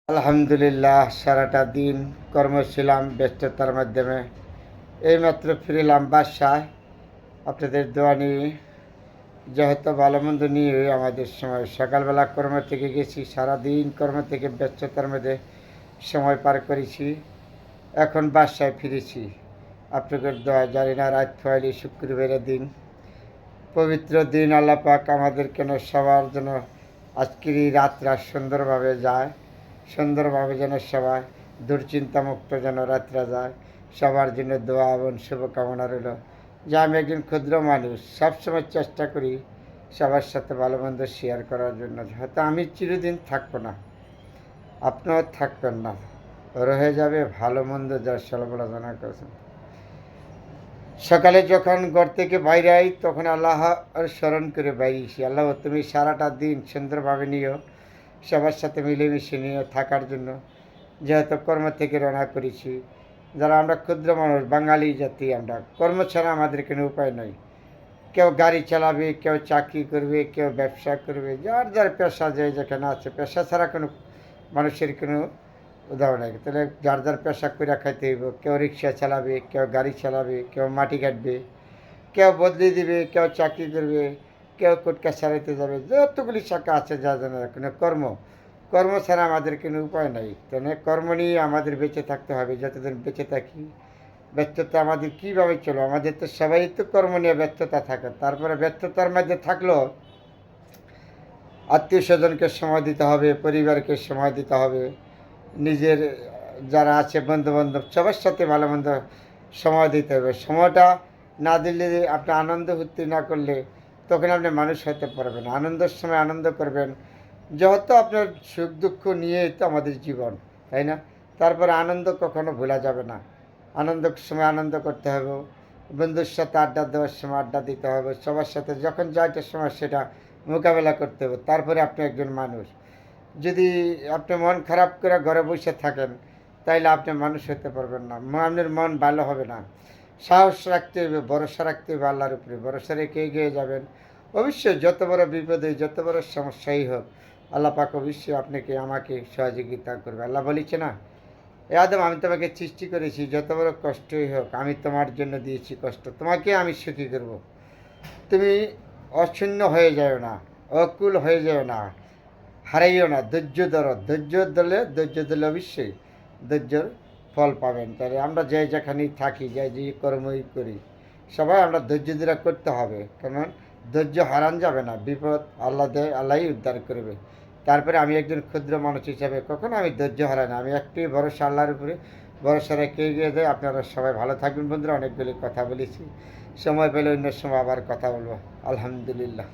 আলহামদুলিল্লাহ, সারাটা দিন কর্ম ছিলাম, ব্যস্ততার মাধ্যমে এইমাত্র ফিরলাম বাসায় আপনাদের দোয়া নিয়ে। যেহেতু ভালো মন্দ নিয়ে আমাদের সময় সকালবেলা কর্ম থেকে গেছি, সারাদিন কর্ম থেকে ব্যস্ততার মধ্যে সময় পার করেছি। এখন বাসায় ফিরেছি আপনাদের দোয়া। জানি না রাত ফয়লি শুক্রবারের দিন, পবিত্র দিন। আল্লাহ পাক আমাদের কেন সবার জন্য আজকের এই রাতটা সুন্দরভাবে যায়, সুন্দরভাবে যেন সবাই দুশ্চিন্তামুক্ত যেন রাত্রা যায়। সবার জন্য দোয়া এবং শুভকামনা রইল। যে আমি একজন ক্ষুদ্র মানুষ, সবসময় চেষ্টা করি সবার সাথে ভালো মন্দ শেয়ার করার জন্য। হয়তো আমি চিরদিন থাকবো না, আপনিও থাকবেন না, রয়ে যাবে ভালো মন্দ যার সমালোচনা করেছেন। সকালে যখন ঘর থেকে বাইরে আই তখন আল্লাহ স্মরণ করে বাইরেছি। আল্লাহ, তুমি সারাটা দিন সুন্দরভাবে নিও, সবার সাথে মিলেমিশে নিয়ে থাকার জন্য। যেহেতু কর্ম থেকে রওনা করেছি, যারা আমরা ক্ষুদ্র মানুষ, বাঙালি জাতি, আমরা কর্ম ছাড়া আমাদের কোনো উপায় নয়। কেউ গাড়ি চালাবে, কেউ চাকরি করবে, কেউ ব্যবসা করবে, যার যার পেশা যে যেখানে আছে। পেশা ছাড়া কোনো মানুষের কোনো উদাহরণ নেই। তাহলে যার যার পেশা করে খাইতে হইব। কেউ রিক্সা চালাবে, কেউ গাড়ি চালাবে, কেউ মাটি কাটবে, কেউ বদলি দিবে, কেউ চাকরি করবে, কেউ কোর্ট কাছারিতে যাবে। যতগুলি শাখা আছে যা জানা কোনো কর্ম ছাড়া আমাদের কোনো উপায় নাই। তাহলে কর্ম নিয়ে আমাদের বেঁচে থাকতে হবে যতদিন বেঁচে থাকি। ব্যস্ততা আমাদের কীভাবে চলো? আমাদের তো সবাই তো কর্ম নিয়ে ব্যস্ততা থাকে। তারপরে ব্যস্ততার মধ্যে থাকলেও আত্মীয় স্বজনকে সময় দিতে হবে, পরিবারকে সময় দিতে হবে, নিজের যারা আছে বন্ধুবান্ধব সবার সাথে ভালো মন্দ সময় দিতে হবে। সময়টা না দিলে, আপনি আনন্দ ফুর্তি না করলে তখন আপনি মানুষ হতে পারবেন। আনন্দের সময় আনন্দ করবেন, যেহেতু আপনার সুখ দুঃখ নিয়েই তো আমাদের জীবন, তাই না? তারপরে আনন্দ কখনো ভোলা যাবে না। আনন্দের সময় আনন্দ করতে হবে, বন্ধুর সাথে আড্ডা দেওয়ার সময় আড্ডা দিতে হবে, সবার সাথে যখন যাইটার সময় সেটা মোকাবেলা করতে হবে। তারপরে আপনি একজন মানুষ। যদি আপনি মন খারাপ করে ঘরে বসে থাকেন তাইলে আপনি মানুষ হতে পারবেন না, আপনার মন ভালো হবে না। সাহস রাখতে হবে, ভরসা রাখতে হবে আল্লাহর উপরে। ভরসা রেখে এগিয়ে যাবেন। অবশ্যই যত বড় বিপদে, যত বড় সমস্যাই হোক, আল্লাহ পাক অবশ্যই আপনাকে আমাকে সহযোগিতা করবে। আল্লাহ বলেছে না, এ আদম, আমি তোমাকে সৃষ্টি করেছি, যত বড় কষ্টই হোক আমি তোমার জন্য দিয়েছি কষ্ট, তোমাকে আমি সুখী করব। তুমি অশূন্য হয়ে যাও না, অকুল হয়ে যাও না, হারাইও না, ধৈর্য ধরো। ধৈর্য ধরলে অবশ্যই ধৈর্যর ফল পাবেন। তাহলে আমরা যে যেখানেই থাকি, যে যে কর্মই করি, সবাই আমরা ধৈর্য ধরে করতে হবে। কারণ ধৈর্য হারান যাবে না। বিপদ আল্লাহ দেয়, আল্লাহই উদ্ধার করবে। তারপরে আমি একজন ক্ষুদ্র মানুষ হিসাবে কখনো আমি ধৈর্য হারাই না। আমি একটি ভরসা আল্লাহর উপরে, ভরসা রেখে এগিয়ে দেয়। আপনারা সবাই ভালো থাকবেন বন্ধুরা। অনেকগুলি কথা বলেছি, সময় পেলে অন্য সময় আবার কথা বলবো। আলহামদুলিল্লাহ।